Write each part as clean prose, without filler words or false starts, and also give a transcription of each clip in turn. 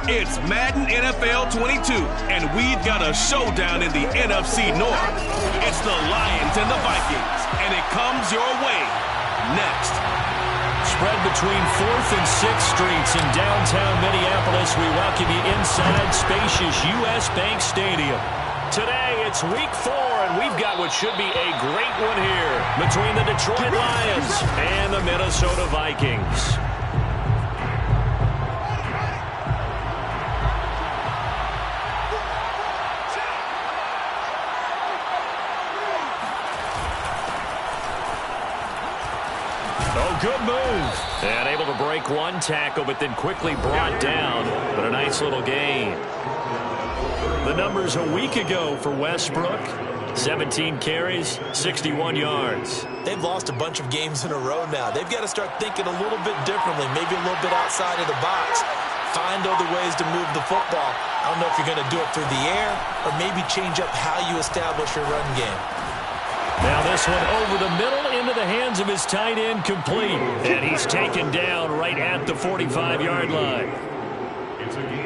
It's Madden NFL 22, and we've got a showdown in the NFC North. It's the Lions and the Vikings, and it comes your way next. Spread between 4th and 6th Streets in downtown Minneapolis. We welcome you inside spacious U.S. Bank Stadium. Today, it's week 4, and we've got what should be a great one here between the Detroit Lions and the Minnesota Vikings. Good move. And able to break one tackle, but then quickly brought down. But a nice little gain. The numbers a week ago for Westbrook. 17 carries, 61 yards. They've lost a bunch of games in a row now. They've got to start thinking a little bit differently, maybe a little bit outside of the box. Find other ways to move the football. I don't know if you're going to do it through the air or maybe change up how you establish your run game. Now this one over the middle into the hands of his tight end, complete. And he's taken down right at the 45-yard line.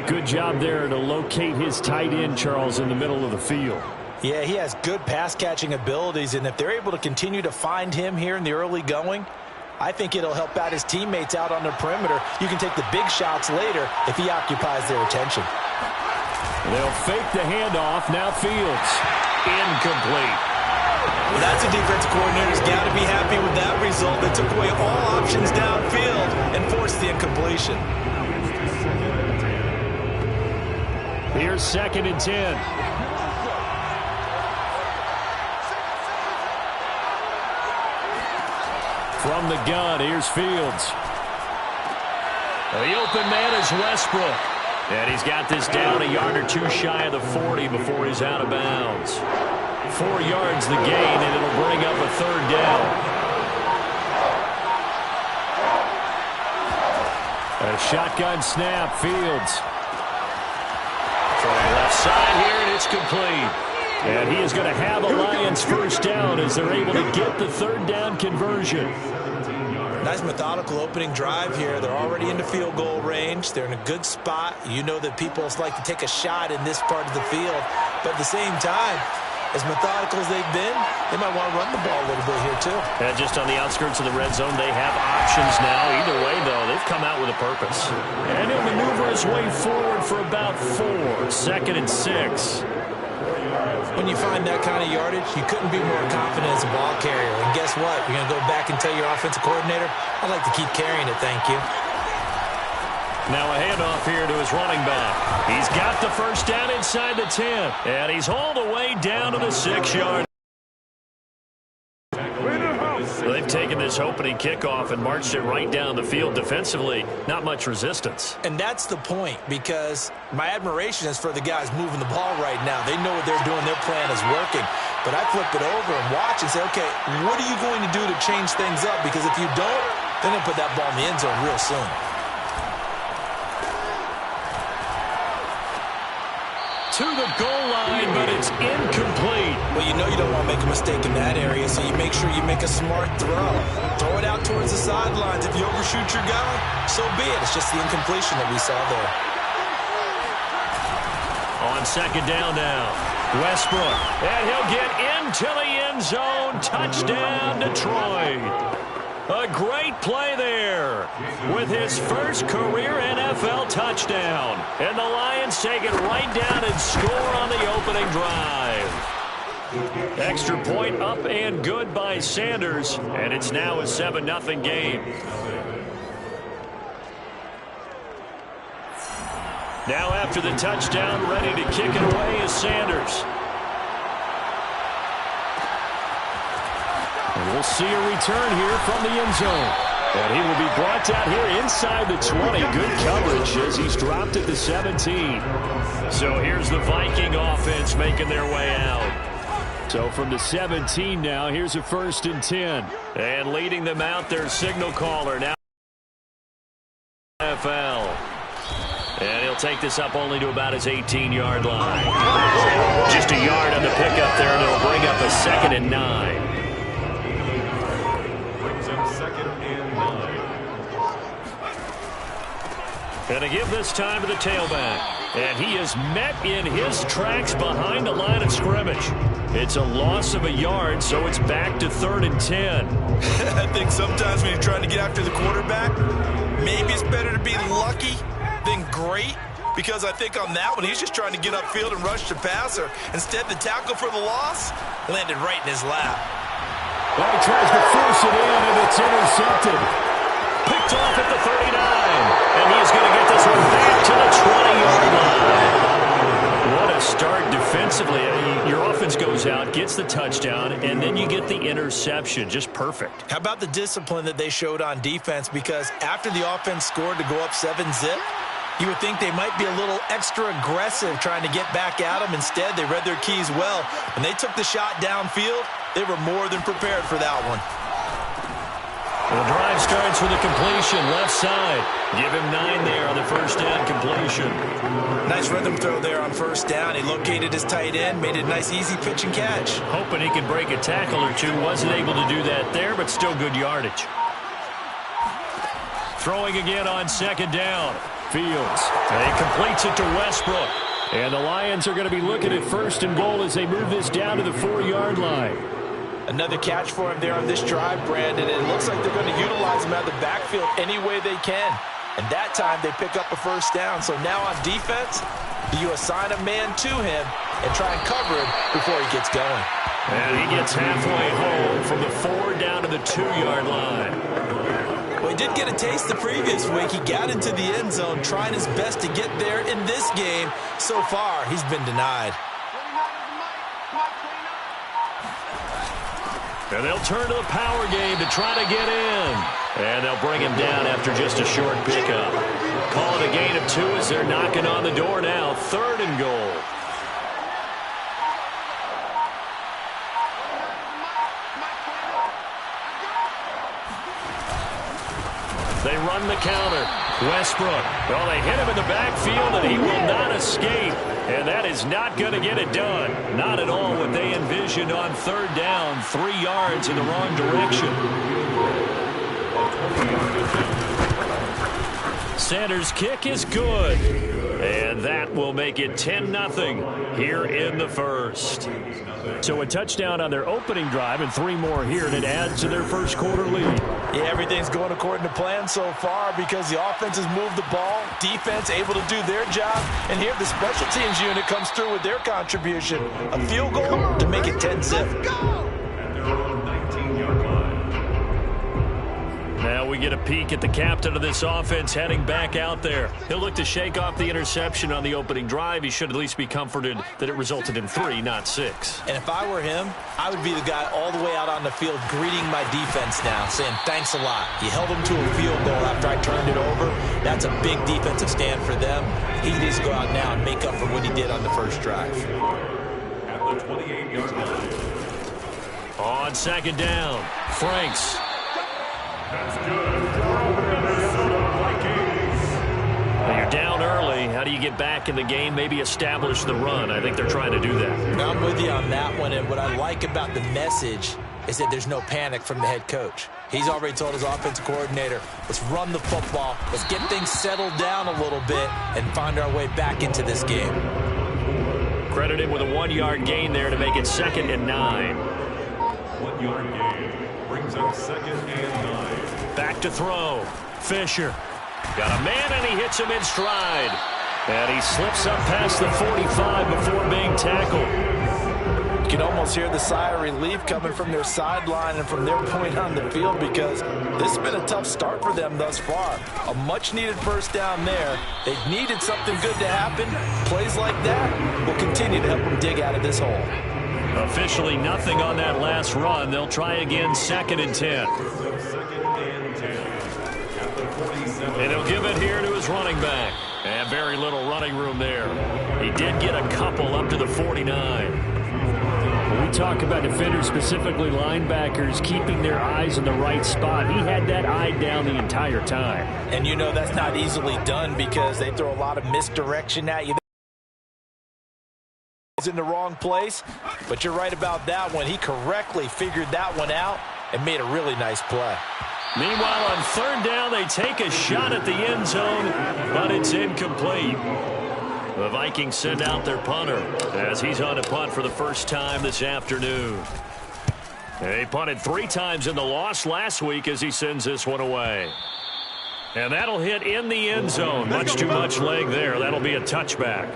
Good job there to locate his tight end, Charles, in the middle of the field. Yeah, he has good pass-catching abilities, and if they're able to continue to find him here in the early going, I think it'll help out his teammates out on the perimeter. You can take the big shots later if he occupies their attention. They'll fake the handoff. Now Fields. Incomplete. Well, that's a defensive coordinator's got to be happy with that result. They took away all options downfield and forced the incompletion. Here's 2nd and 10. From the gun, here's Fields. The open man is Westbrook. And he's got this down a yard or two shy of the 40 before he's out of bounds. 4 yards the gain, and it'll bring up a 3rd down. A shotgun snap, Fields. From the left side here, and it's complete. And he is going to have a Lions first down as they're able to get the 3rd down conversion. Nice methodical opening drive here. They're already into field goal range. They're in a good spot. You know that people like to take a shot in this part of the field. But at the same time, as methodical as they've been, they might want to run the ball a little bit here too. And just on the outskirts of the red zone, they have options now. Either way, though, they've come out with a purpose. And he'll maneuver his way forward for about 4. 2nd and 6. When you find that kind of yardage, you couldn't be more confident as a ball carrier. And guess what? You're going to go back and tell your offensive coordinator, I'd like to keep carrying it, thank you. Now a handoff here to his running back. He's got the first down inside the 10. And he's hauled away down to the 6-yard. They've taken this opening kickoff and marched it right down the field defensively. Not much resistance. And that's the point, because my admiration is for the guys moving the ball right now. They know what they're doing. Their plan is working. But I flip it over and watch and say, okay, what are you going to do to change things up? Because if you don't, they're going to put that ball in the end zone real soon. To the goal line, but it's incomplete. Well, you know you don't want to make a mistake in that area, so you make sure you make a smart throw. Throw it out towards the sidelines. If you overshoot your guy, so be it. It's just the incompletion that we saw there. On 2nd down now, Westbrook. And he'll get into the end zone. Touchdown, Detroit. A great play there with his first career NFL touchdown. And the Lions take it right down and score on the opening drive. Extra point up and good by Sanders. And it's now a 7-0 game. Now after the touchdown, ready to kick it away is Sanders. And we'll see a return here from the end zone. And he will be brought down here inside the 20. Good coverage as he's dropped at the 17. So here's the Viking offense making their way out. So from the 17 now, here's a 1st and 10. And leading them out, their signal caller now. NFL. And he'll take this up only to about his 18-yard line. Just a yard on the pickup there, and it'll bring up a 2nd and 9. And to give this time to the tailback. And he is met in his tracks behind the line of scrimmage. It's a loss of a yard, so it's back to 3rd and 10. I think sometimes when you're trying to get after the quarterback, maybe it's better to be lucky than great. Because I think on that one, he's just trying to get upfield and rush the passer. Instead, the tackle for the loss landed right in his lap. Well, he tries to force it in, and it's intercepted. Picked off at the 39. And he's going to get this one back to the 20-yard line. What a start defensively. Your offense goes out, gets the touchdown, and then you get the interception. Just perfect. How about the discipline that they showed on defense? Because after the offense scored to go up 7-zip, you would think they might be a little extra aggressive trying to get back at them. Instead, they read their keys well. When they took the shot downfield, they were more than prepared for that one. The drive starts with a completion, left side. Give him 9 there on the first down completion. Nice rhythm throw there on first down. He located his tight end, made it a nice, easy pitch and catch. Hoping he could break a tackle or two. Wasn't able to do that there, but still good yardage. Throwing again on second down. Fields. He completes it to Westbrook. And the Lions are going to be looking at 1st and goal as they move this down to the 4-yard line. Another catch for him there on this drive, Brandon. It looks like they're going to utilize him out of the backfield any way they can. And that time they pick up a first down. So now on defense, you assign a man to him and try and cover him before he gets going. And he gets halfway home from the 4 down to the 2-yard line. Well, he did get a taste the previous week. He got into the end zone trying his best to get there in this game. So far, he's been denied. And they'll turn to the power game to try to get in. And they'll bring him down after just a short pickup. Call it a gain of 2 as they're knocking on the door now. 3rd and goal. They run the counter. Westbrook. Well, they hit him in the backfield, and he will not escape. And that is not going to get it done. Not at all what they envisioned on 3rd down. 3 yards in the wrong direction. Sanders' kick is good. And that will make it 10-0 here in the first. So a touchdown on their opening drive and 3 more here, and it adds to their first quarter lead. Yeah, everything's going according to plan so far because the offense has moved the ball, defense able to do their job, and here the special teams unit comes through with their contribution. A field goal to make it 10-zip. Now we get a peek at the captain of this offense heading back out there. He'll look to shake off the interception on the opening drive. He should at least be comforted that it resulted in 3, not 6. And if I were him, I would be the guy all the way out on the field greeting my defense now, saying thanks a lot. You held them to a field goal after I turned it over. That's a big defensive stand for them. He needs to go out now and make up for what he did on the first drive. At the 28-yard line. On second down, Franks. Well, you're down early. How do you get back in the game? Maybe establish the run. I think they're trying to do that. I'm with you on that one, and what I like about the message is that there's no panic from the head coach. He's already told his offensive coordinator, let's run the football, let's get things settled down a little bit and find our way back into this game. Credited with a 1-yard gain there to make it 2nd and 9. 1-yard gain brings up 2nd and 9. Back to throw. Fisher. Got a man, and he hits him in stride. And he slips up past the 45 before being tackled. You can almost hear the sigh of relief coming from their sideline and from their point on the field because this has been a tough start for them thus far. A much-needed first down there. They've needed something good to happen. Plays like that will continue to help them dig out of this hole. Officially nothing on that last run. They'll try again 2nd and 10. And he'll give it here to his running back. And very little running room there. He did get a couple up to the 49. When we talk about defenders, specifically linebackers, keeping their eyes in the right spot, he had that eye down the entire time. And you know that's not easily done because they throw a lot of misdirection at you. He's in the wrong place, but you're right about that one. He correctly figured that one out and made a really nice play. Meanwhile, on third down, they take a shot at the end zone, but it's incomplete. The Vikings send out their punter as he's on a punt for the first time this afternoon. They punted 3 times in the loss last week as he sends this one away. And that'll hit in the end zone. Much too much leg there. That'll be a touchback.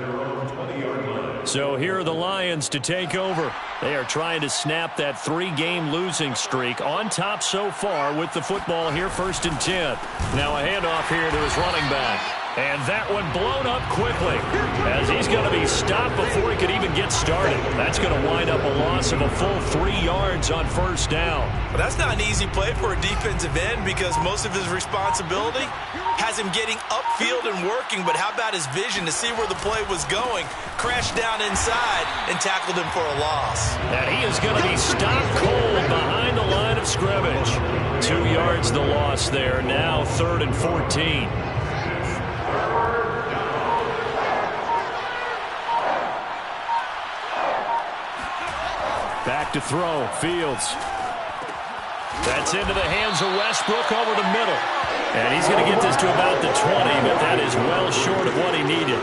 So here are the Lions to take over. They are trying to snap that 3-game losing streak. On top so far with the football here, 1st and 10. Now a handoff here to his running back. And that one blown up quickly as he's going to be stopped before he could even get started. That's going to wind up a loss of a full 3 yards on 1st down. Well, that's not an easy play for a defensive end because most of his responsibility has him getting upfield and working, but how about his vision to see where the play was going, crashed down inside, and tackled him for a loss. And he is going to be stopped cold behind the line of scrimmage. 2 yards the loss there. Now 3rd and 14. Back to throw. Fields. That's into the hands of Westbrook over the middle. And he's going to get this to about the 20, but that is well short of what he needed.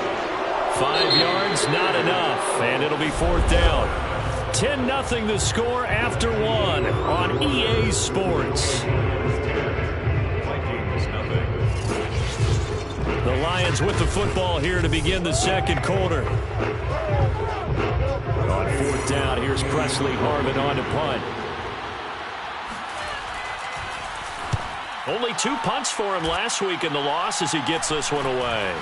5 yards, not enough, and it'll be 4th down. 10-0 the score after 1 on EA Sports. The Lions with the football here to begin the 2nd quarter. On 4th down, here's Presley Harvin on to punt. Only 2 punts for him last week in the loss as he gets this one away.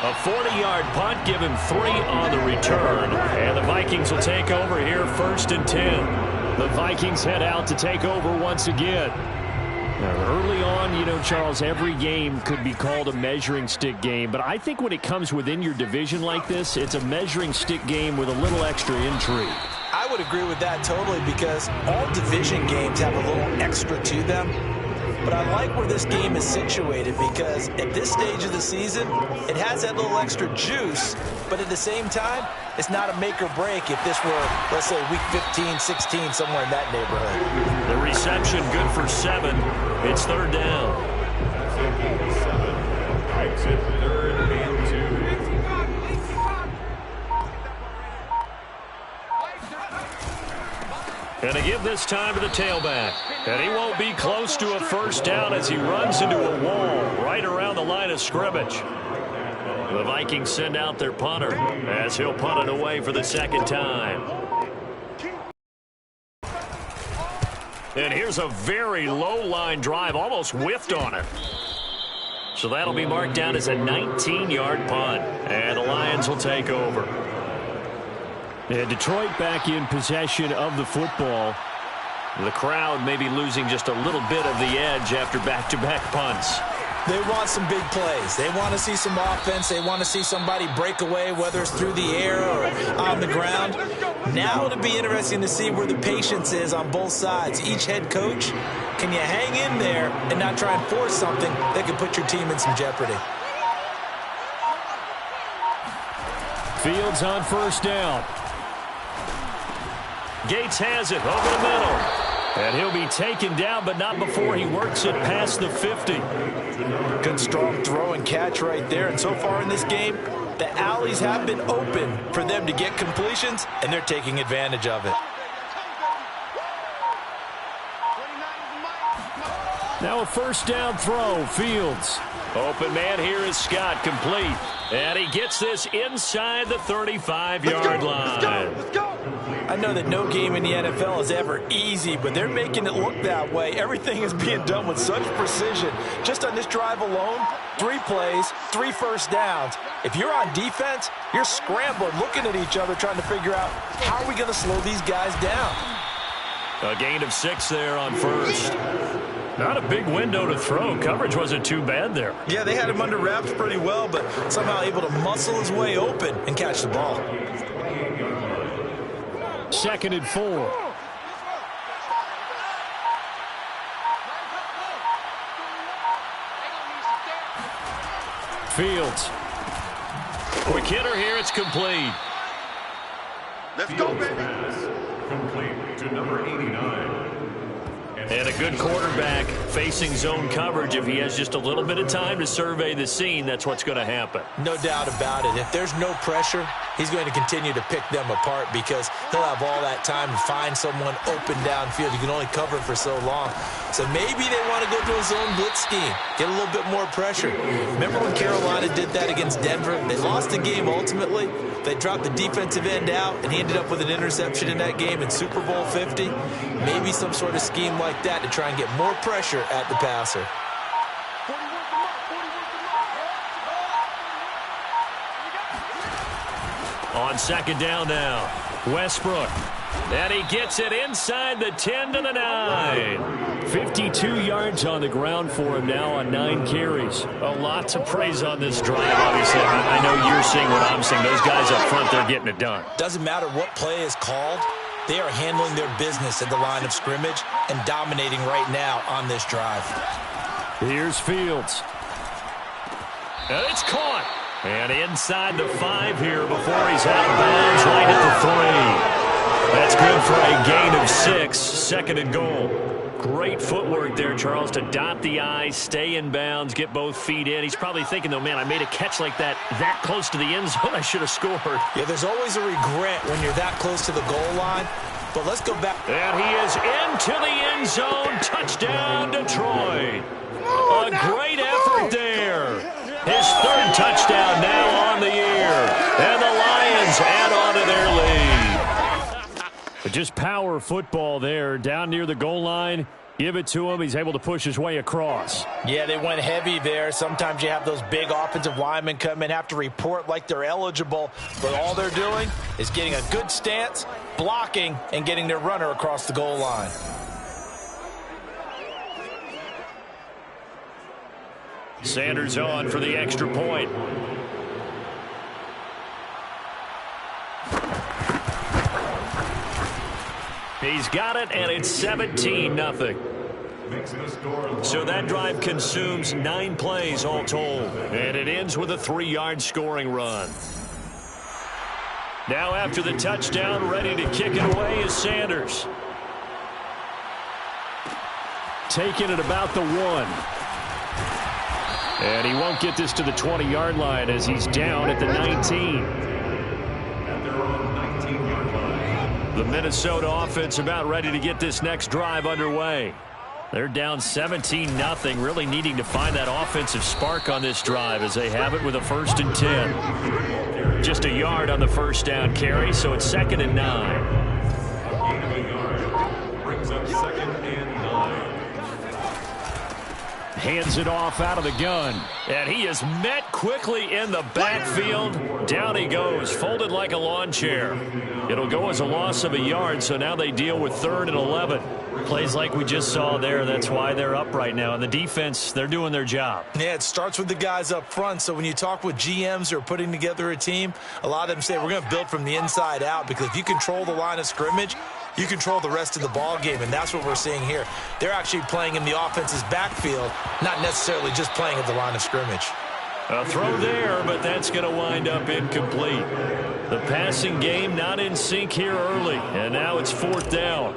A 40-yard punt, give him 3 on the return. And the Vikings will take over here 1st and 10. The Vikings head out to take over once again. Now, early on, you know, Charles, every game could be called a measuring stick game. But I think when it comes within your division like this, it's a measuring stick game with a little extra intrigue. I would agree with that totally because all division games have a little extra to them. But I like where this game is situated because at this stage of the season, it has that little extra juice. But at the same time, it's not a make or break if this were, let's say, week 15, 16, somewhere in that neighborhood. The reception good for 7. It's 3rd down. Exit 3rd and 2. And to give this time to the tailback. And he won't be close to a 1st down as he runs into a wall right around the line of scrimmage. The Vikings send out their punter as he'll punt it away for the 2nd time. And here's a very low line drive, almost whiffed on it. So that'll be marked down as a 19-yard punt. And the Lions will take over. And Detroit back in possession of the football. The crowd may be losing just a little bit of the edge after back-to-back punts. They want some big plays. They want to see some offense. They want to see somebody break away, whether it's through the air or on the ground. Now it'll be interesting to see where the patience is on both sides. Each head coach, can you hang in there and not try and force something that could put your team in some jeopardy? Fields on 1st down. Gates has it over the middle. And he'll be taken down, but not before he works it past the 50. Good strong throw and catch right there. And so far in this game, the alleys have been open for them to get completions, and they're taking advantage of it. Now a 1st down throw. Fields. Open man here is Scott, complete. And he gets this inside the 35-yard line. Let's go. I know that no game in the NFL is ever easy, but they're making it look that way. Everything is being done with such precision. Just on this drive alone, 3 plays, 3 1st downs. If you're on defense, you're scrambling, looking at each other, trying to figure out how are we going to slow these guys down. A gain of 6 there on 1st. Not a big window to throw. Coverage wasn't too bad there. Yeah, they had him under wraps pretty well, but somehow able to muscle his way open and catch the ball. 2nd and 4. Fields. Quick hitter here. It's complete. Let's go, baby. Complete to number 89. And a good quarterback facing zone coverage. If he has just a little bit of time to survey the scene, that's what's going to happen. No doubt about it. If there's no pressure, he's going to continue to pick them apart because he'll have all that time to find someone open downfield. You can only cover for so long. So maybe they want to go to a zone blitz scheme, get a little bit more pressure. Remember when Carolina did that against Denver? They lost the game ultimately. They dropped the defensive end out, and he ended up with an interception in that game in Super Bowl 50. Maybe some sort of scheme like that to try and get more pressure at the passer. On second down now, Westbrook. And he gets it inside the 10 to the 9. 52 yards on the ground for him now on 9 carries. A lot to praise on this drive, obviously. I know you're seeing what I'm seeing. Those guys up front, they're getting it done. Doesn't matter what play is called. They are handling their business at the line of scrimmage and dominating right now on this drive. Here's Fields. And it's caught. And inside the 5 here before he's out of bounds right at the 3. That's good for a gain of 6, second and goal. Great footwork there, Charles, to dot the I, stay in bounds, get both feet in. He's probably thinking, though, man, I made a catch like that close to the end zone. I should have scored. Yeah, there's always a regret when you're that close to the goal line. But let's go back. And he is into the end zone. Touchdown, Detroit. A great effort there. His 3rd touchdown now on the year. And the Lions add on to their lead. But just power football there, down near the goal line. Give it to him. He's able to push his way across. Yeah, they went heavy there. Sometimes you have those big offensive linemen come in, have to report like they're eligible, but all they're doing is getting a good stance, blocking, and getting their runner across the goal line. Sanders on for the extra point. He's got it, and it's 17-0. So that drive consumes 9 plays all told. And it ends with a 3-yard scoring run. Now after the touchdown, ready to kick it away is Sanders. Taking it about the 1. And he won't get this to the 20-yard line as he's down at the 19. The Minnesota offense about ready to get this next drive underway. They're down 17-0, really needing to find that offensive spark on this drive as they have it with a 1st and 10. Just a yard on the first down carry, so it's 2nd and 9. Brings up 2nd and 9. Hands it off out of the gun. And he is met quickly in the backfield. Down he goes, folded like a lawn chair. It'll go as a loss of a yard, so now they deal with 3rd and 11. Plays like we just saw there. That's why they're up right now. And the defense, they're doing their job. Yeah, it starts with the guys up front. So when you talk with GMs who are putting together a team, a lot of them say we're going to build from the inside out, because if you control the line of scrimmage, you control the rest of the ball game, and that's what we're seeing here. They're actually playing in the offense's backfield, not necessarily just playing at the line of scrimmage. A throw there, but that's going to wind up incomplete. The passing game not in sync here early, and now it's 4th down.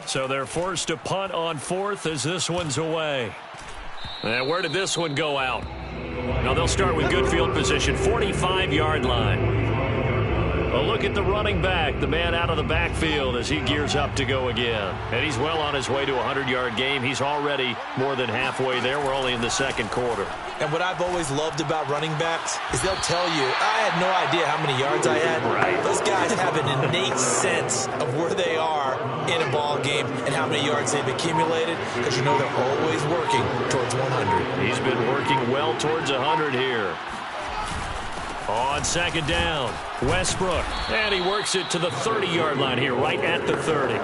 So they're forced to punt on 4th as this one's away. And where did this one go out? Now they'll start with good field position, 45-yard line. A look at the running back, the man out of the backfield as he gears up to go again. And he's well on his way to a 100-yard game. He's already more than halfway there. We're only in the 2nd quarter. And what I've always loved about running backs is they'll tell you, I had no idea how many yards I had. Right. Those guys have an innate sense of where they are in a ball game and how many yards they've accumulated, because you know they're always working towards 100. He's been working well towards 100 here. On 2nd down, Westbrook. And he works it to the 30-yard line here, right at the 30.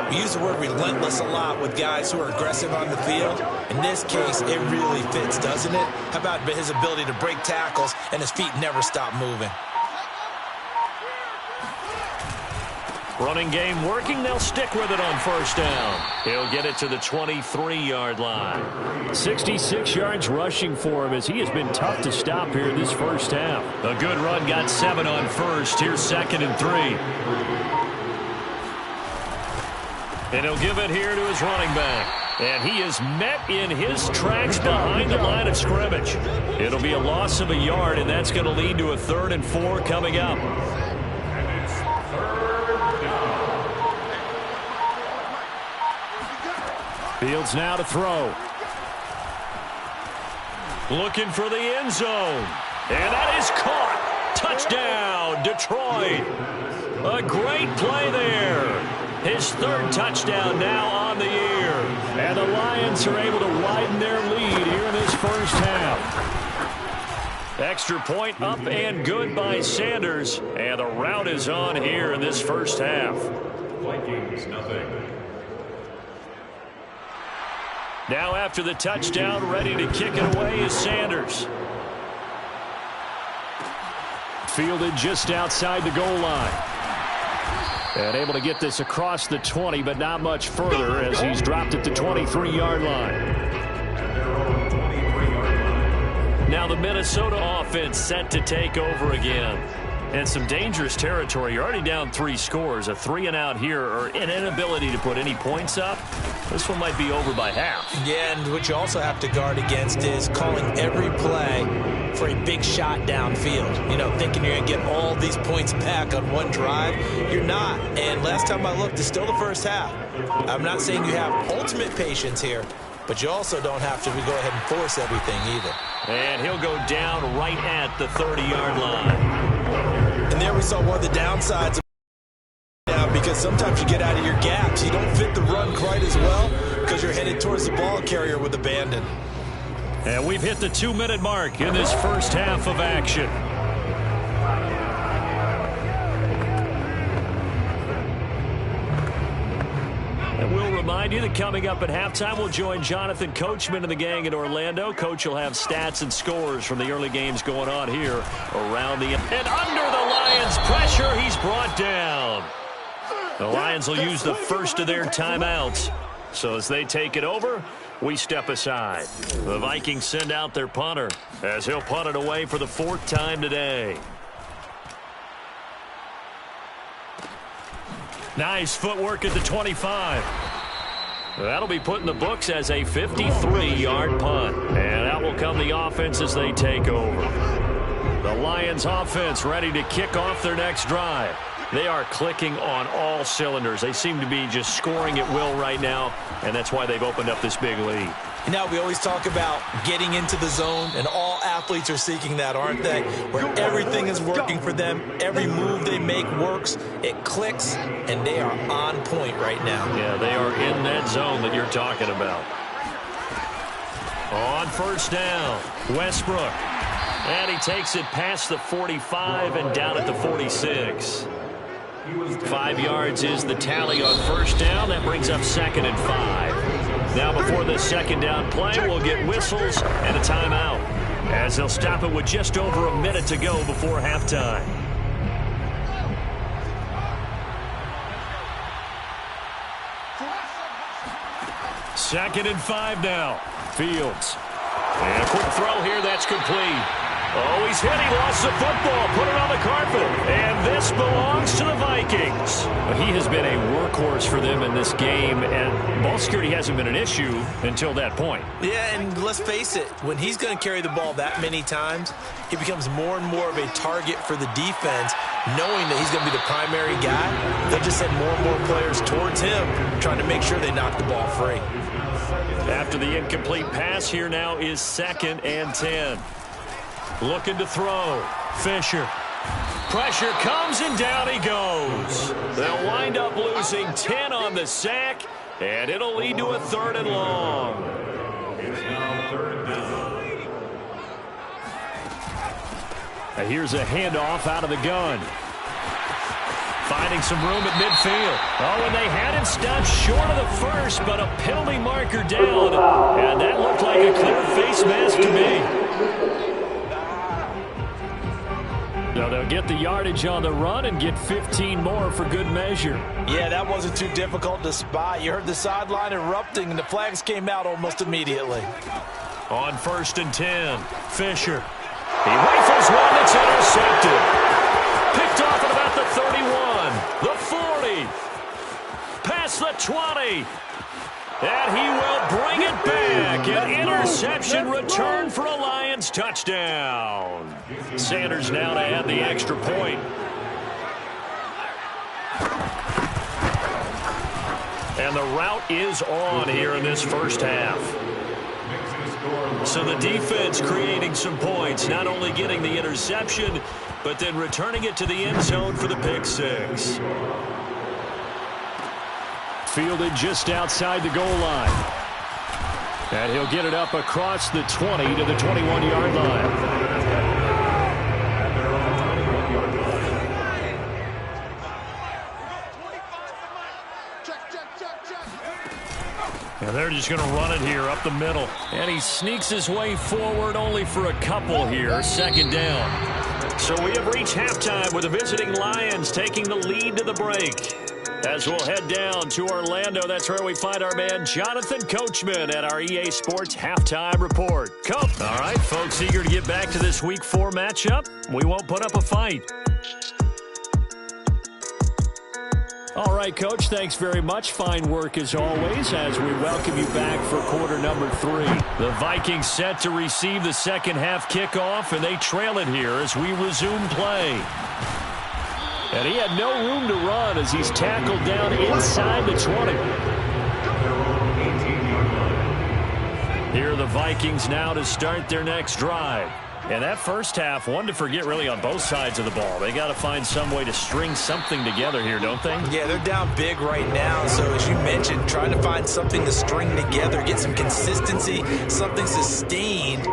We use the word relentless a lot with guys who are aggressive on the field. In this case, it really fits, doesn't it? How about his ability to break tackles and his feet never stop moving? Running game working. They'll stick with it on 1st down. He'll get it to the 23-yard line. 66 yards rushing for him as he has been tough to stop here in this first half. A good run, got 7 on 1st. Here's 2nd and 3. And he'll give it here to his running back. And he is met in his tracks behind the line of scrimmage. It'll be a loss of a yard, and that's going to lead to a 3rd and 4 coming up. Fields now to throw. Looking for the end zone. And that is caught. Touchdown, Detroit. A great play there. His 3rd touchdown now on the year. And the Lions are able to widen their lead here in this first half. Extra point up and good by Sanders. And the rout is on here in this first half. Vikings, nothing. Now after the touchdown, ready to kick it away is Sanders. Fielded just outside the goal line. And able to get this across the 20, but not much further as he's dropped at the 23-yard line. Now the Minnesota offense set to take over again. And some dangerous territory. You're already down 3 scores. A 3-and-out here, or an inability to put any points up. This one might be over by half. Yeah, and what you also have to guard against is calling every play for a big shot downfield. You know, thinking you're going to get all these points back on one drive. You're not. And last time I looked, it's still the first half. I'm not saying you have ultimate patience here, but you also don't have to go ahead and force everything either. And he'll go down right at the 30-yard line. And there we saw one of the downsides of because sometimes you get out of your gaps. You don't fit the run quite as well because you're headed towards the ball carrier with abandon. And we've hit the 2-minute mark in this first half of action. And we'll remind you that coming up at halftime, we'll join Jonathan Coachman and the gang in Orlando. Coach will have stats and scores from the early games going on here around the... And under the Lions' pressure, he's brought down. The Lions will use the first of their timeouts. So as they take it over, we step aside. The Vikings send out their punter as he'll punt it away for the 4th time today. Nice footwork at the 25. That'll be put in the books as a 53-yard punt. And out will come the offense as they take over. The Lions offense ready to kick off their next drive. They are clicking on all cylinders. They seem to be just scoring at will right now, and that's why they've opened up this big lead. Now, we always talk about getting into the zone, and all athletes are seeking that, aren't they? Where everything is working for them. Every move they make works. It clicks, and they are on point right now. Yeah, they are in that zone that you're talking about. On first down, Westbrook. And he takes it past the 45 and down at the 46. 5 yards is the tally on first down. That brings up 2nd and 5. Now before the 2nd down play, we'll get whistles and a timeout, as they'll stop it with just over a minute to go before halftime. Second and 5 now. Fields. And a quick throw here. That's complete. Oh, he's hit. He lost the football. Put it on the carpet. And this belongs to the Vikings. He has been a workhorse for them in this game, and ball security hasn't been an issue until that point. Yeah, and let's face it, when he's going to carry the ball that many times, he becomes more and more of a target for the defense, knowing that he's going to be the primary guy. They'll just send more and more players towards him, trying to make sure they knock the ball free. After the incomplete pass, here now is 2nd and 10. Looking to throw. Fisher. Pressure comes, and down he goes. They'll wind up losing 10 on the sack, and it'll lead to a 3rd and long. Now here's a handoff out of the gun. Finding some room at midfield. Oh, and they had him stopped short of the first, but a penalty marker down. And that looked like a clear face mask to me. So they'll get the yardage on the run and get 15 more for good measure. Yeah, that wasn't too difficult to spot. You heard the sideline erupting, and the flags came out almost immediately. On 1st and 10, Fisher. He rifles one that's intercepted. Picked off at about the 31, the 40, past the 20. And he will bring it back. An interception return for a Lions touchdown. Sanders now to add the extra point. And the route is on here in this first half. So the defense creating some points, not only getting the interception, but then returning it to the end zone for the pick six. Fielded just outside the goal line. And he'll get it up across the 20 to the 21-yard line. And they're just going to run it here up the middle. And he sneaks his way forward only for a couple here. Second down. So we have reached halftime with the visiting Lions taking the lead to the break. As we'll head down to Orlando, that's where we find our man Jonathan Coachman at our EA Sports Halftime Report. Coach. All right, folks, eager to get back to this Week 4 matchup. We won't put up a fight. All right, Coach, thanks very much. Fine work as always as we welcome you back for quarter number 3. The Vikings set to receive the second half kickoff, and they trail it here as we resume play. And he had no room to run as he's tackled down inside the 20. Here are the Vikings now to start their next drive. And that first half, one to forget really on both sides of the ball. They got to find some way to string something together here, don't they? Yeah, they're down big right now. So as you mentioned, trying to find something to string together, get some consistency, something sustained,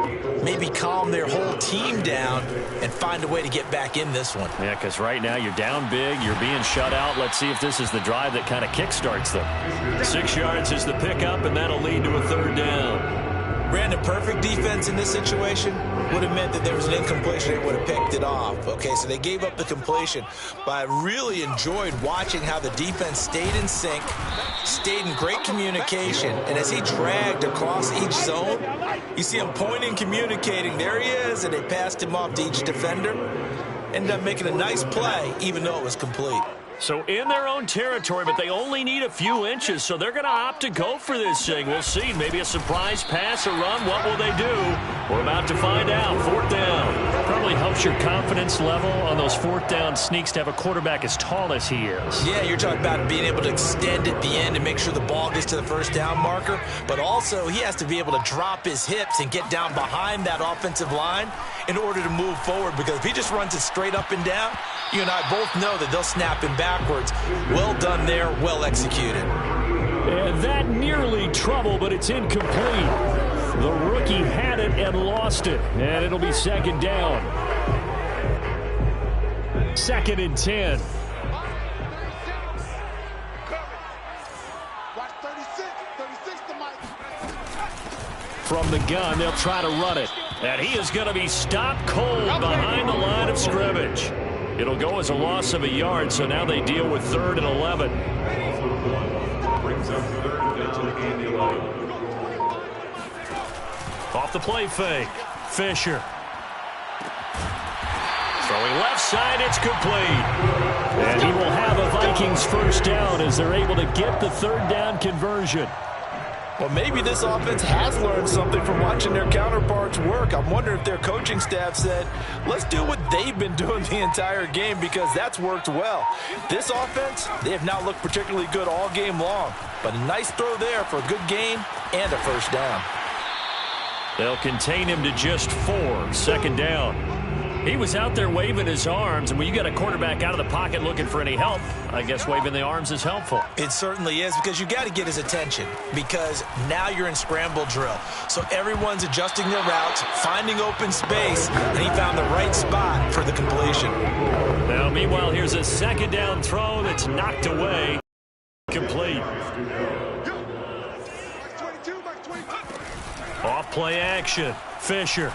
maybe calm their whole team down and find a way to get back in this one. Yeah, because right now you're down big, you're being shut out. Let's see if this is the drive that kind of kickstarts them. 6 yards is the pickup, and that'll lead to a third down. Brandon, perfect defense in this situation would have meant that there was an incompletion. They would have picked it off. Okay, so they gave up the completion. But I really enjoyed watching how the defense stayed in sync, stayed in great communication. And as he dragged across each zone, you see him pointing, communicating. There he is, and they passed him off to each defender. Ended up making a nice play, even though it was complete. So in their own territory, but they only need a few inches, so they're going to opt to go for this thing. We'll see. Maybe a surprise pass or run. What will they do? We're about to find out. Fourth down. Probably helps your confidence level on those fourth down sneaks to have a quarterback as tall as he is. Yeah, you're talking about being able to extend at the end and make sure the ball gets to the first down marker, but also he has to be able to drop his hips and get down behind that offensive line in order to move forward, because if he just runs it straight up and down, you and I both know that they'll snap him backwards. Well done there, well executed. And that nearly trouble, but it's incomplete. The rookie had it and lost it, and it'll be second down. 2nd and 10. From the gun, they'll try to run it. And he is going to be stopped cold behind the line of scrimmage. It'll go as a loss of a yard, so now they deal with 3rd and 11. Off the play fake. Fisher. Throwing left side, it's complete. And he will have a Vikings first down as they're able to get the 3rd down conversion. Well, maybe this offense has learned something from watching their counterparts work. I'm wondering if their coaching staff said, let's do what they've been doing the entire game, because that's worked well. This offense, they have not looked particularly good all game long, but a nice throw there for a good gain and a first down. They'll contain him to just 4, 2nd down. He was out there waving his arms, and when you got a quarterback out of the pocket looking for any help, I guess waving the arms is helpful. It certainly is, because you got to get his attention, because now you're in scramble drill. So everyone's adjusting their routes, finding open space, and he found the right spot for the completion. Now, meanwhile, here's a 2nd down throw that's knocked away. Complete. Off play action. Fisher.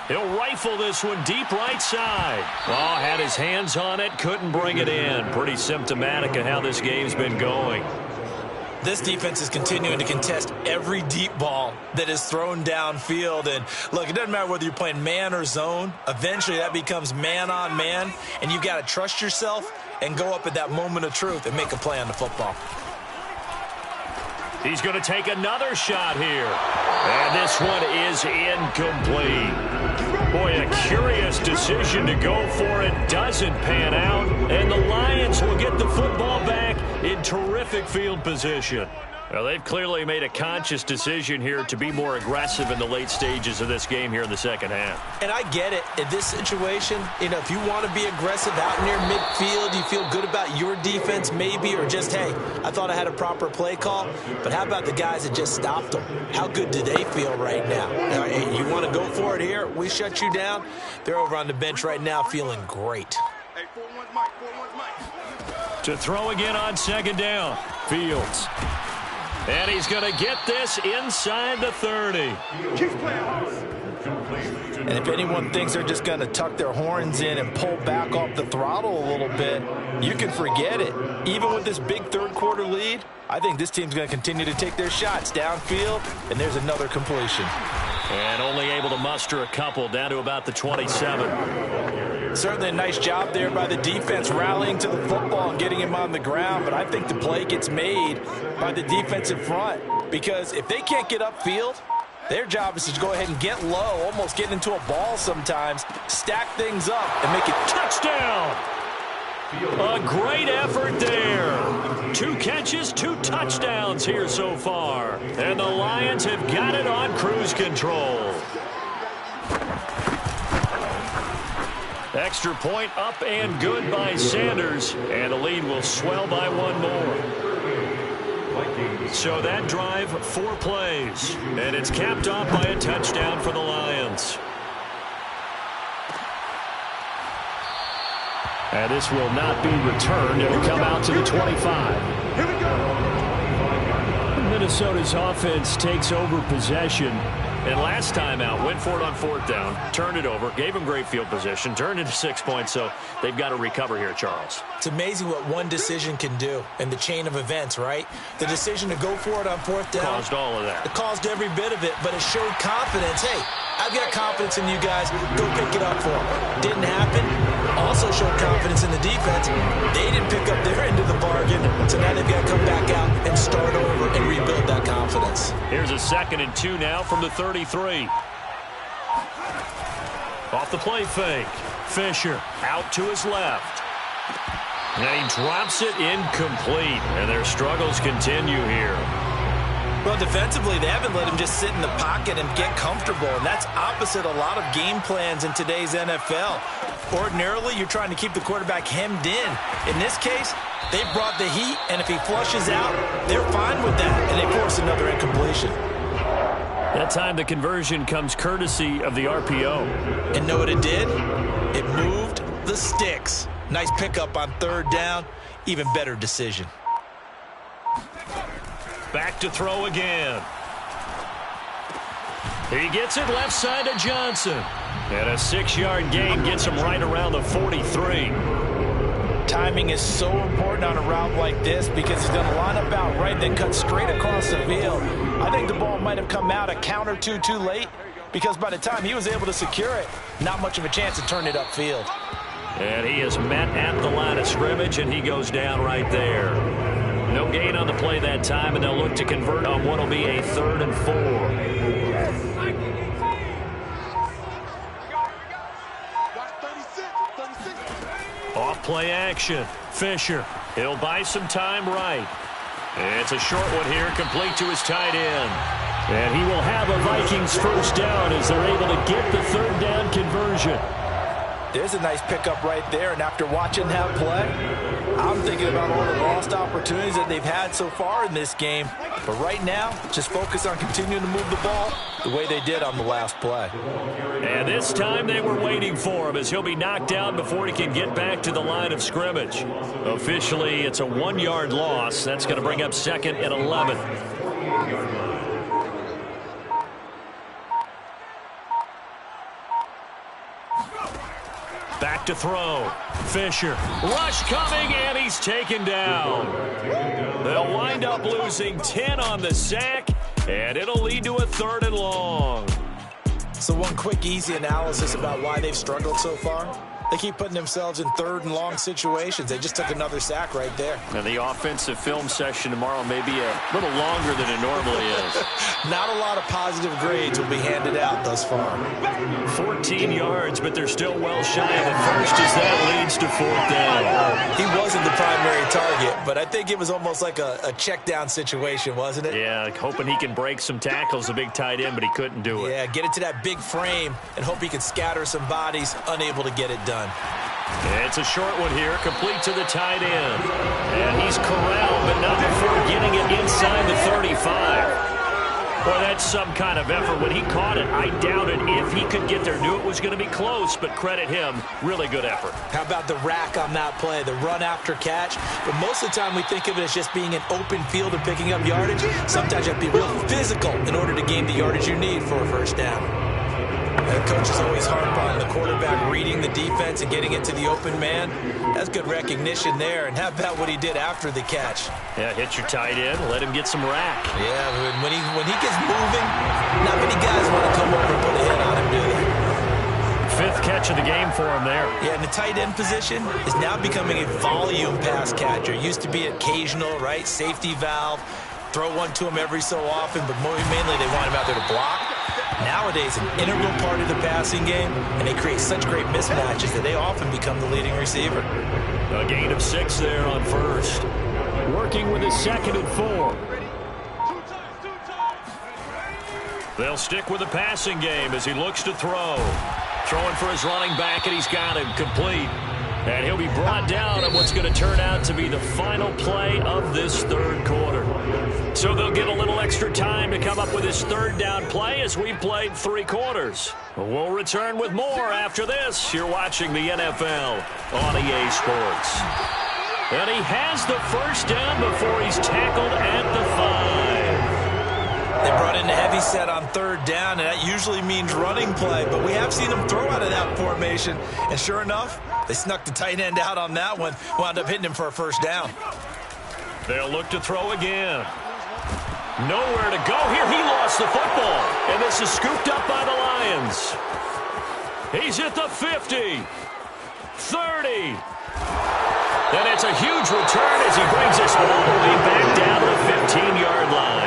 He'll rifle this one deep right side. Oh, had his hands on it, couldn't bring it in. Pretty symptomatic of how this game's been going. This defense is continuing to contest every deep ball that is thrown downfield. And look, it doesn't matter whether you're playing man or zone. Eventually that becomes man on man, and you got to trust yourself and go up at that moment of truth and make a play on the football. He's going to take another shot here. And this one is incomplete. Boy, a curious decision to go for it. Doesn't pan out. And the Lions will get the football back in terrific field position. Well, they've clearly made a conscious decision here to be more aggressive in the late stages of this game here in the second half. And I get it. In this situation, if you want to be aggressive out near midfield, you feel good about your defense maybe, or just, hey, I thought I had a proper play call. But how about the guys that just stopped them? How good do they feel right now? Hey, you want to go for it here? We shut you down. They're over on the bench right now feeling great. Hey, 4-1 Mike, 4-1 Mike. To throw again on second down. Fields. And he's going to get this inside the 30. And if anyone thinks they're just going to tuck their horns in and pull back off the throttle a little bit, you can forget it. Even with this big third-quarter lead, I think this team's going to continue to take their shots downfield, and there's another completion. And only able to muster a couple down to about the 27. Certainly a nice job there by the defense rallying to the football and getting him on the ground, but I think the play gets made by the defensive front, because if they can't get upfield, their job is to go ahead and get low, almost get into a ball sometimes, stack things up, and make it touchdown. A great effort there. 2 catches, 2 touchdowns here so far. And the Lions have got it on cruise control. Extra point up and good by Sanders. And the lead will swell by 1 more. So that drive, 4 plays. And it's capped off by a touchdown for the Lions. And this will not be returned. It'll come out to the 25. Here we go. Minnesota's offense takes over possession. And last time out, went for it on 4th down, turned it over, gave them great field position, turned into 6 points, so they've got to recover here, Charles. It's amazing what one decision can do in the chain of events, right? The decision to go for it on 4th down. Caused all of that. It caused every bit of it, but it showed confidence. Hey, I've got confidence in you guys. Go pick it up for them. Didn't happen. Also showed confidence in the defense. They didn't pick up their end of the bargain, so now they've got to come back out and start over and rebuild that confidence. Here's a 2nd and 2 now from the 33. Off the play fake. Fisher out to his left. And he drops it incomplete. And their struggles continue here. Well, defensively, they haven't let him just sit in the pocket and get comfortable, and that's opposite a lot of game plans in today's NFL. Ordinarily, you're trying to keep the quarterback hemmed in. In this case, they brought the heat, and if he flushes out, they're fine with that, and they force another incompletion. That time the conversion comes courtesy of the RPO. And know what it did? It moved the sticks. Nice pickup on 3rd down. Even better decision. Back to throw again. He gets it left side to Johnson. And a 6-yard gain gets him right around the 43. Timing is so important on a route like this because he's going to line up out right, then cut straight across the field. I think the ball might have come out a count or two too late because by the time he was able to secure it, not much of a chance to turn it upfield. And he is met at the line of scrimmage, and he goes down right there. No gain on the play that time, and they'll look to convert on what will be a 3rd and 4. Off play action. Fisher. He'll buy some time right. It's a short one here, complete to his tight end. And he will have a Vikings 1st down as they're able to get the 3rd down conversion. There's a nice pickup right there, and after watching that play, I'm thinking about all the lost opportunities that they've had so far in this game. But right now, just focus on continuing to move the ball the way they did on the last play. And this time they were waiting for him as he'll be knocked down before he can get back to the line of scrimmage. Officially, it's a 1-yard loss. That's going to bring up 2nd and 11. Back to throw. Fisher. Rush coming, and he's taken down. They'll wind up losing 10 on the sack, and it'll lead to a 3rd and long. So one quick, easy analysis about why they've struggled so far. They keep putting themselves in third and long situations. They just took another sack right there. And the offensive film session tomorrow may be a little longer than it normally is. Not a lot of positive grades will be handed out thus far. 14 yards, but they're still well shy of the first as that leads to fourth down. He wasn't the primary target, but I think it was almost like a check down situation, wasn't it? Yeah, hoping he can break some tackles, a big tight end, but he couldn't do it. Yeah, get it to that big frame and hope he can scatter some bodies, unable to get it done. It's a short one here, complete to the tight end. And he's corralled, but not before getting it inside the 35. Well, that's some kind of effort. When he caught it, I doubted if he could get there. Knew it was going to be close, but credit him. Really good effort. How about the rack on that play, the run after catch? But most of the time we think of it as just being an open field and picking up yardage. Sometimes you have to be real physical in order to gain the yardage you need for a first down. The coaches always harp on the quarterback reading the defense and getting it to the open man. That's good recognition there. And how about what he did after the catch? Yeah, hit your tight end, let him get some rack. Yeah, when he gets moving, not many guys want to come over and put a hit on him, do they? Fifth catch of the game for him there. Yeah, and the tight end position is now becoming a volume pass catcher. Used to be occasional, right? Safety valve. Throw one to him every so often, but mainly they want him out there to block. Nowadays, an integral part of the passing game, and they create such great mismatches that they often become the leading receiver. A gain of 6 there on first. Working with his 2nd and 4. They'll stick with the passing game as he looks to throw. Throwing for his running back, and he's got him complete. And he'll be brought down on what's going to turn out to be the final play of this third quarter. So they'll get a little extra time to come up with his third down play as we've played 3 quarters. We'll return with more after this. You're watching the NFL on EA Sports. And he has the first down before he's tackled at the 5. They brought in the heavy set on third down, and that usually means running play. But we have seen them throw out of that formation. And sure enough, they snuck the tight end out on that one. Wound up hitting him for a first down. They'll look to throw again. Nowhere to go here. He lost the football. And this is scooped up by the Lions. He's at the 50. 30. And it's a huge return as he brings us all the way back down to the 15-yard line.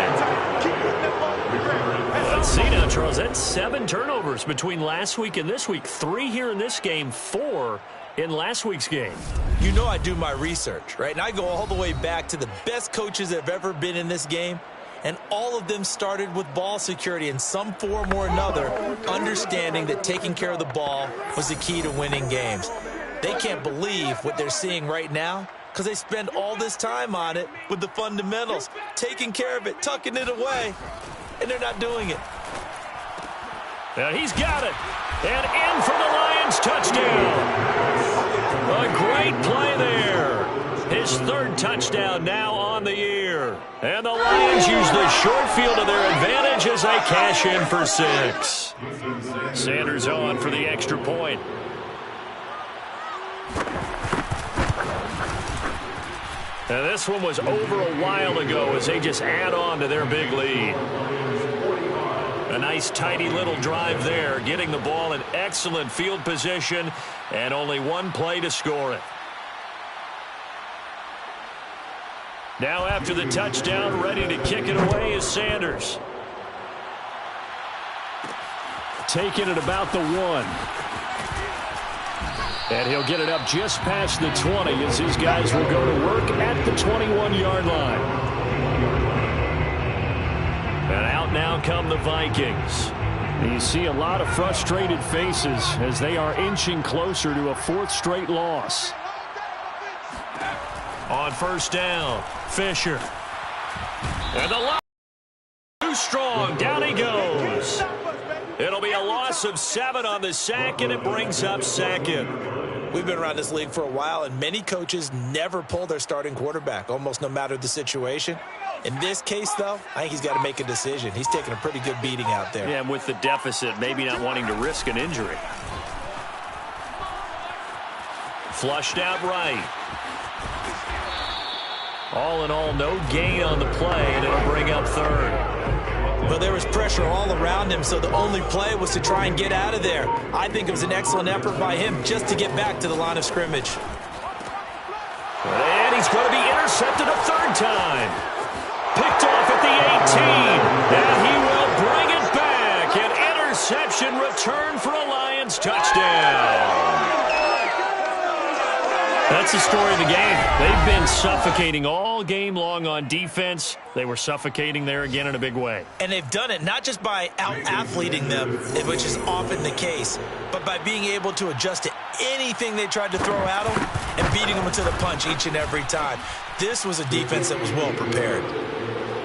Let's see now, Charles. That's 7 turnovers between last week and this week. 3 here in this game, 4 in last week's game. You know I do my research, right? And I go all the way back to the best coaches that have ever been in this game. And all of them started with ball security in some form or another, understanding that taking care of the ball was the key to winning games. They can't believe what they're seeing right now because they spend all this time on it with the fundamentals, taking care of it, tucking it away, and they're not doing it. And he's got it. And in for the Lions touchdown. A great play there. His 3rd touchdown now on the year. And the Lions use the short field to their advantage as they cash in for 6. Sanders on for the extra point. And this one was over a while ago as they just add on to their big lead. A nice, tidy little drive there, getting the ball in excellent field position, and only 1 play to score it. Now after the touchdown, ready to kick it away is Sanders. Taking it about the 1. And he'll get it up just past the 20 as his guys will go to work at the 21-yard line. And out now come the Vikings. You see a lot of frustrated faces as they are inching closer to a 4th straight loss. On first down, Fisher. And the line too strong. Down he goes. It'll be a loss of 7 on the sack, and it brings up 2nd. We've been around this league for a while, and many coaches never pull their starting quarterback, almost no matter the situation. In this case, though, I think he's got to make a decision. He's taking a pretty good beating out there. Yeah, and with the deficit, maybe not wanting to risk an injury. Flushed out right. All in all, no gain on the play, and it'll bring up 3rd. But there was pressure all around him, so the only play was to try and get out of there. I think it was an excellent effort by him just to get back to the line of scrimmage. And he's going to be intercepted a third time. Picked off at the 18. And he will bring it back. An interception return for a Lions touchdown. That's the story of the game. They've been suffocating all game long on defense. They were suffocating there again in a big way. And they've done it not just by out-athleting them, which is often the case, but by being able to adjust to anything they tried to throw at them and beating them to the punch each and every time. This was a defense that was well prepared.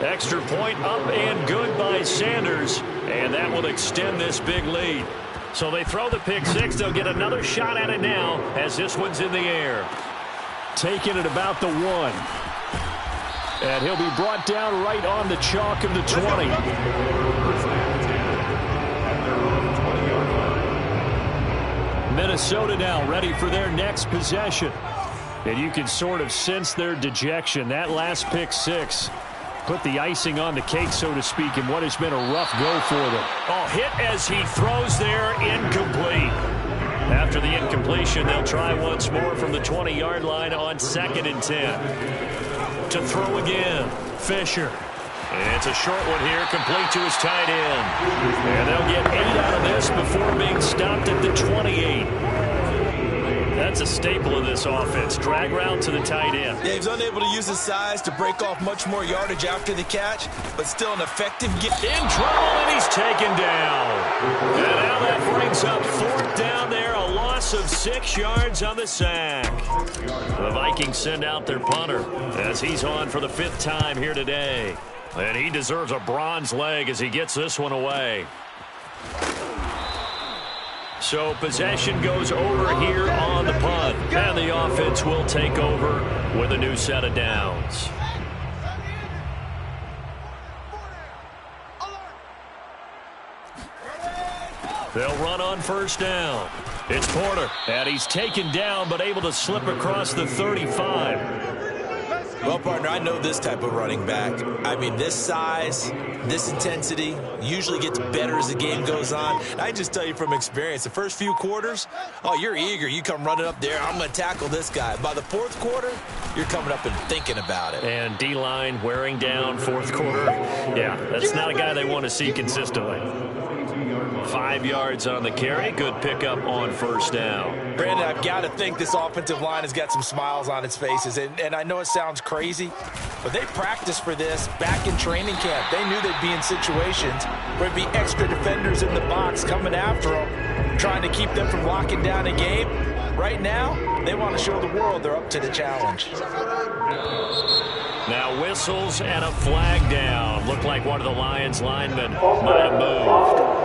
Extra point up and good by Sanders, and that will extend this big lead. So they throw the pick six. They'll get another shot at it now as this one's in the air. Taking it about the 1. And he'll be brought down right on the chalk of the 20. Minnesota now ready for their next possession. And you can sort of sense their dejection. That last pick six put the icing on the cake, so to speak, in what has been a rough go for them. Oh, hit as he throws there, incomplete. After the incompletion, they'll try once more from the 20-yard line on 2nd and 10. To throw again, Fisher. And it's a short one here, complete to his tight end. And they'll get 8 out of this before being stopped at the 28. That's a staple of this offense. Drag route to the tight end. Yeah, he's unable to use his size to break off much more yardage after the catch, but still an effective get. In trouble, and he's taken down. And now that brings up 4th down there, a loss of 6 yards on the sack. The Vikings send out their punter as he's on for the 5th time here today. And he deserves a bronze leg as he gets this one away. So possession goes over here on the punt. And the offense will take over with a new set of downs. They'll run on 1st down. It's Porter. And he's taken down but able to slip across the 35. Well, partner, I know this type of running back. I mean, this size, this intensity usually gets better as the game goes on. I just tell you from experience, the first few quarters, oh, you're eager. You come running up there, I'm going to tackle this guy. By the 4th quarter, you're coming up and thinking about it. And D-line wearing down 4th quarter. Yeah, that's not a guy they want to see consistently. 5 yards on the carry. Good pickup on 1st down. Brandon, I've got to think this offensive line has got some smiles on its faces. And I know it sounds crazy, but they practiced for this back in training camp. They knew they'd be in situations where there'd be extra defenders in the box coming after them, trying to keep them from locking down a game. Right now, they want to show the world they're up to the challenge. Now whistles and a flag down. Looked like one of the Lions linemen might have moved.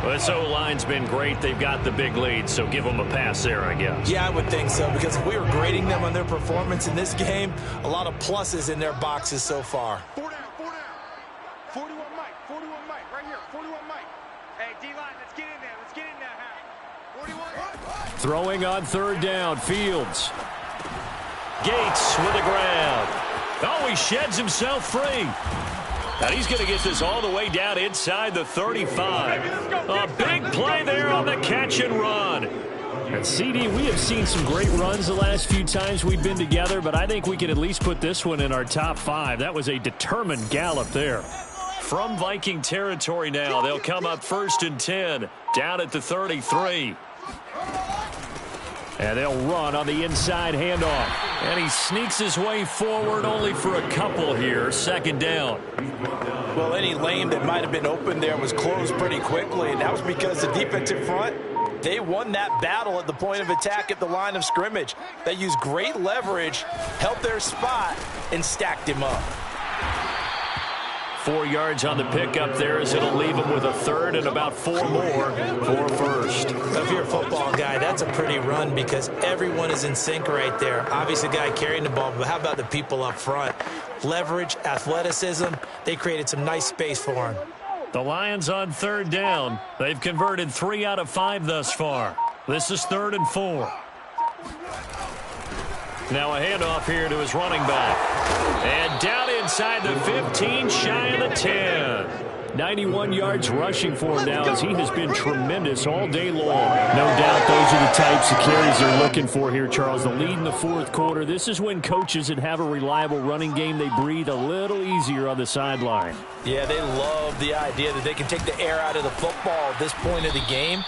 This O-line's been great. They've got the big lead, so give them a pass there, I guess. Yeah, I would think so, because if we were grading them on their performance in this game, a lot of pluses in their boxes so far. 4 down, 4 down. 41 Mike, right here, 41 Mike. Hey, D-line, let's get in there, Hal. 41. Throwing on 3rd down, Fields. Gates with a grab. Oh, he sheds himself free. And he's going to get this all the way down inside the 35. A big play there on the catch and run. And CD, we have seen some great runs the last few times we've been together, but I think we can at least put this one in our top 5. That was a determined gallop there. From Viking territory now, they'll come up 1st and 10, down at the 33. And they'll run on the inside handoff. And he sneaks his way forward only for a couple here. 2nd down. Well, any lane that might have been open there was closed pretty quickly, and that was because the defensive front, they won that battle at the point of attack at the line of scrimmage. They used great leverage, held their spot, and stacked him up. 4 yards on the pickup there as it'll leave him with a 3rd and about 4 more for 1st. If you're a football guy, that's a pretty run because everyone is in sync right there. Obviously, the guy carrying the ball, but how about the people up front? Leverage, athleticism, they created some nice space for him. The Lions on 3rd down. They've converted 3 out of 5 thus far. This is 3rd and 4. Now a handoff here to his running back. And down inside the 15, shy of the 10. 91 yards rushing for him now as he has been tremendous all day long. No doubt those are the types of carries they're looking for here, Charles. The lead in the fourth quarter. This is when coaches that have a reliable running game, they breathe a little easier on the sideline. Yeah, they love the idea that they can take the air out of the football at this point of the game.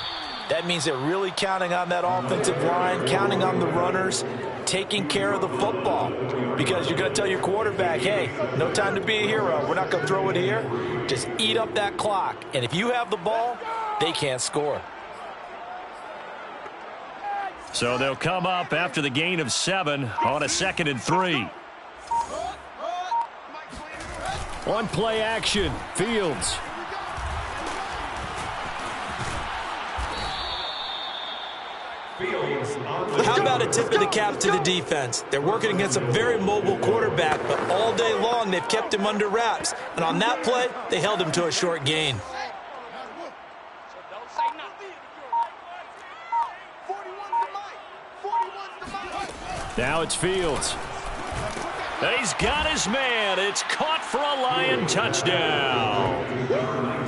That means they're really counting on that offensive line, counting on the runners, taking care of the football. Because you're going to tell your quarterback, hey, no time to be a hero. We're not going to throw it here. Just eat up that clock. And if you have the ball, they can't score. So they'll come up after the gain of 7 on a 2nd and 3. On play action, Fields. How about a tip of the cap to the defense? They're working against a very mobile quarterback, but all day long they've kept him under wraps. And on that play, they held him to a short gain. Now it's Fields. He's got his man. It's caught for a Lion touchdown.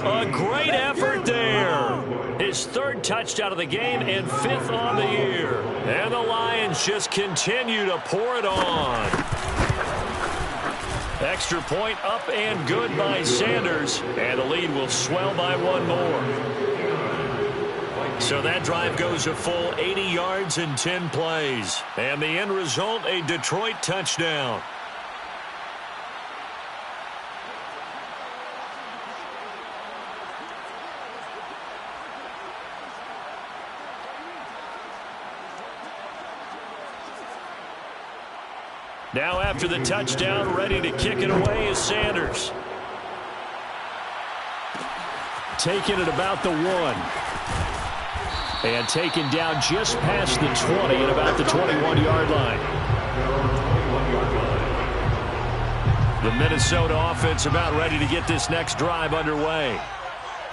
A great effort there. His 3rd touchdown of the game and 5th on the year. And the Lions just continue to pour it on. Extra point up and good by Sanders. And the lead will swell by 1 more. So that drive goes a full 80 yards in 10 plays. And the end result, a Detroit touchdown. Now after the touchdown, ready to kick it away is Sanders. Taking it about the 1. And taken down just past the 20 at about the 21-yard line. The Minnesota offense about ready to get this next drive underway.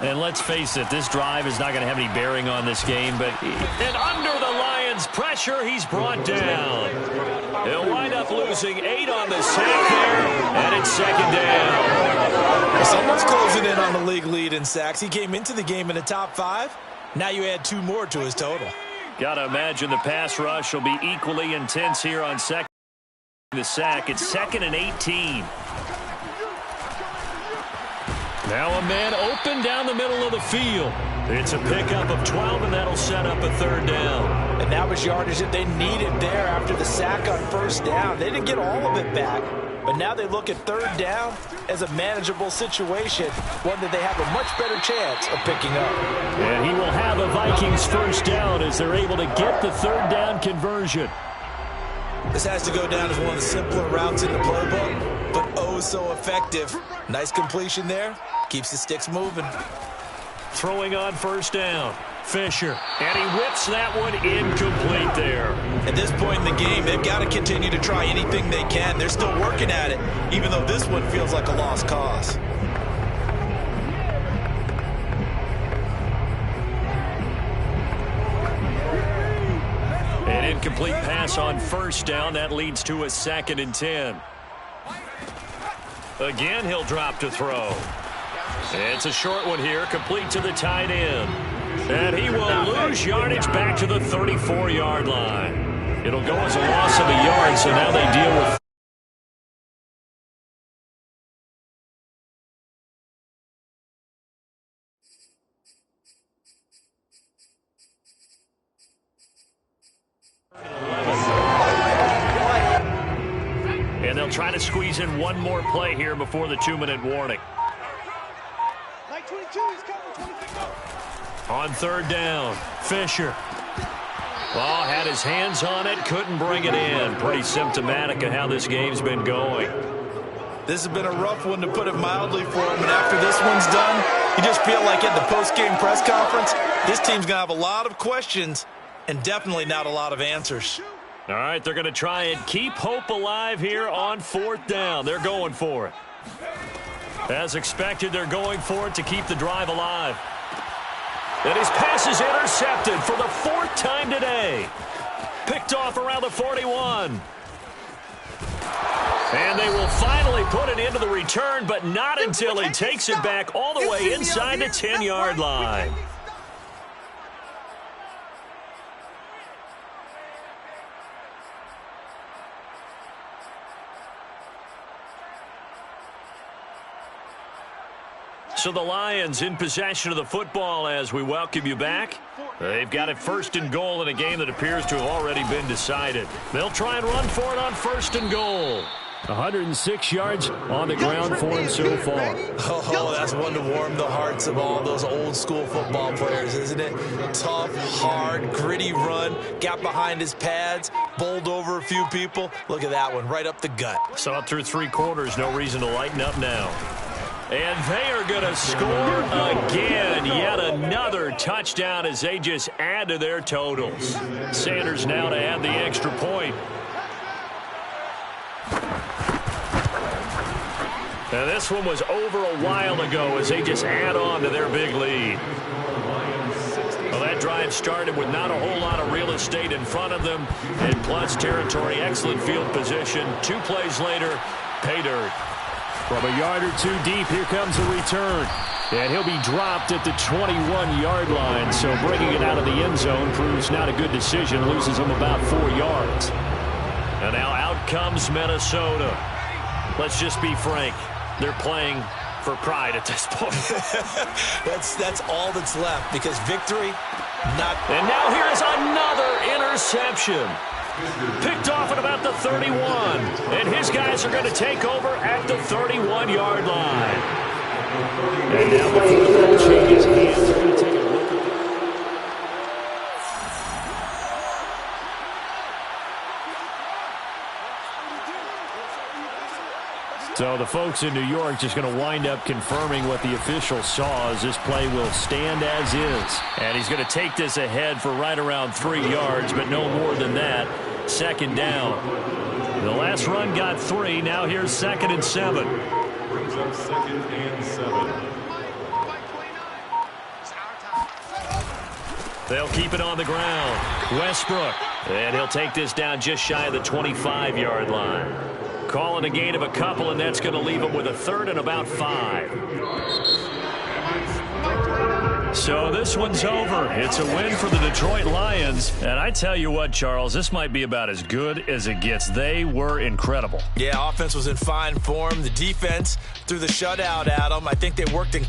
And let's face it, this drive is not going to have any bearing on this game. And under the Lions' pressure, he's brought down. He'll wind up losing 8 on the sack there, and it's 2nd down. Well, someone's closing in on the league lead in sacks. He came into the game in the top 5. Now you add 2 more to his total. Got to imagine the pass rush will be equally intense here on second. The sack, it's 2nd and 18. Now a man open down the middle of the field. It's a pickup of 12, and that'll set up a 3rd down. And that was yardage that they needed there after the sack on 1st down. They didn't get all of it back, but now they look at 3rd down as a manageable situation, one that they have a much better chance of picking up. And he will have a Vikings 1st down as they're able to get the 3rd down conversion. This has to go down as one of the simpler routes in the playbook, but oh so effective. Nice completion there. Keeps the sticks moving. Throwing on 1st down. Fisher. And he whips that one incomplete there. At this point in the game, they've got to continue to try anything they can. They're still working at it, even though this one feels like a lost cause. An incomplete pass on 1st down. That leads to a 2nd and 10. Again, he'll drop to throw. It's a short one here, complete to the tight end. And he will lose yardage back to the 34-yard line. It'll go as a loss of a yard, so now they deal with... And they'll try to squeeze in one more play here before the 2-minute warning. On 3rd down, Fisher. Ball had his hands on it, couldn't bring it in. Pretty symptomatic of how this game's been going. This has been a rough one, to put it mildly, for him. And after this one's done, you just feel like at the post-game press conference, this team's going to have a lot of questions and definitely not a lot of answers. All right, they're going to try and keep hope alive here on 4th down. They're going for it. As expected, they're going for it to keep the drive alive. And his pass is intercepted for the 4th time today. Picked off around the 41. And they will finally put it into the return, but not until he takes it back all the way inside the 10-yard line. So the Lions in possession of the football as we welcome you back. They've got it 1st and goal in a game that appears to have already been decided. They'll try and run for it on 1st and goal. 106 yards on the ground for him so far. Oh, that's one to warm the hearts of all those old-school football players, isn't it? Tough, hard, gritty run, got behind his pads, bowled over a few people. Look at that one, right up the gut. Saw it through 3 quarters, no reason to lighten up now. And they are going to score again. Yet another touchdown as they just add to their totals. Sanders now to add the extra point. Now this one was over a while ago as they just add on to their big lead. Well, that drive started with not a whole lot of real estate in front of them. And plus territory, excellent field position. 2 plays later, pay dirt. From a yard or 2 deep, here comes a return. And he'll be dropped at the 21-yard line. So bringing it out of the end zone proves not a good decision. Loses him about 4 yards. And now out comes Minnesota. Let's just be frank. They're playing for pride at this point. That's all that's left because victory, not... And now here's another interception. Picked off at about the 31. And his guys are going to take over at the 31-yard line. And now before the ball changes hands, they're going to take a look at So the folks in New York just going to wind up confirming what the official saw as this play will stand as is. And he's going to take this ahead for right around 3 yards, but no more than that. 2nd down. The last run got 3. Now here's 2nd and 7. Brings up 2nd and 7. They'll keep it on the ground. Westbrook. And he'll take this down just shy of the 25-yard line. Calling a gain of a couple, and that's going to leave him with a 3rd and about 5. So this one's over. It's a win for the Detroit Lions. And I tell you what, Charles, this might be about as good as it gets. They were incredible. Yeah, offense was in fine form. The defense threw the shutout at them. I think they worked in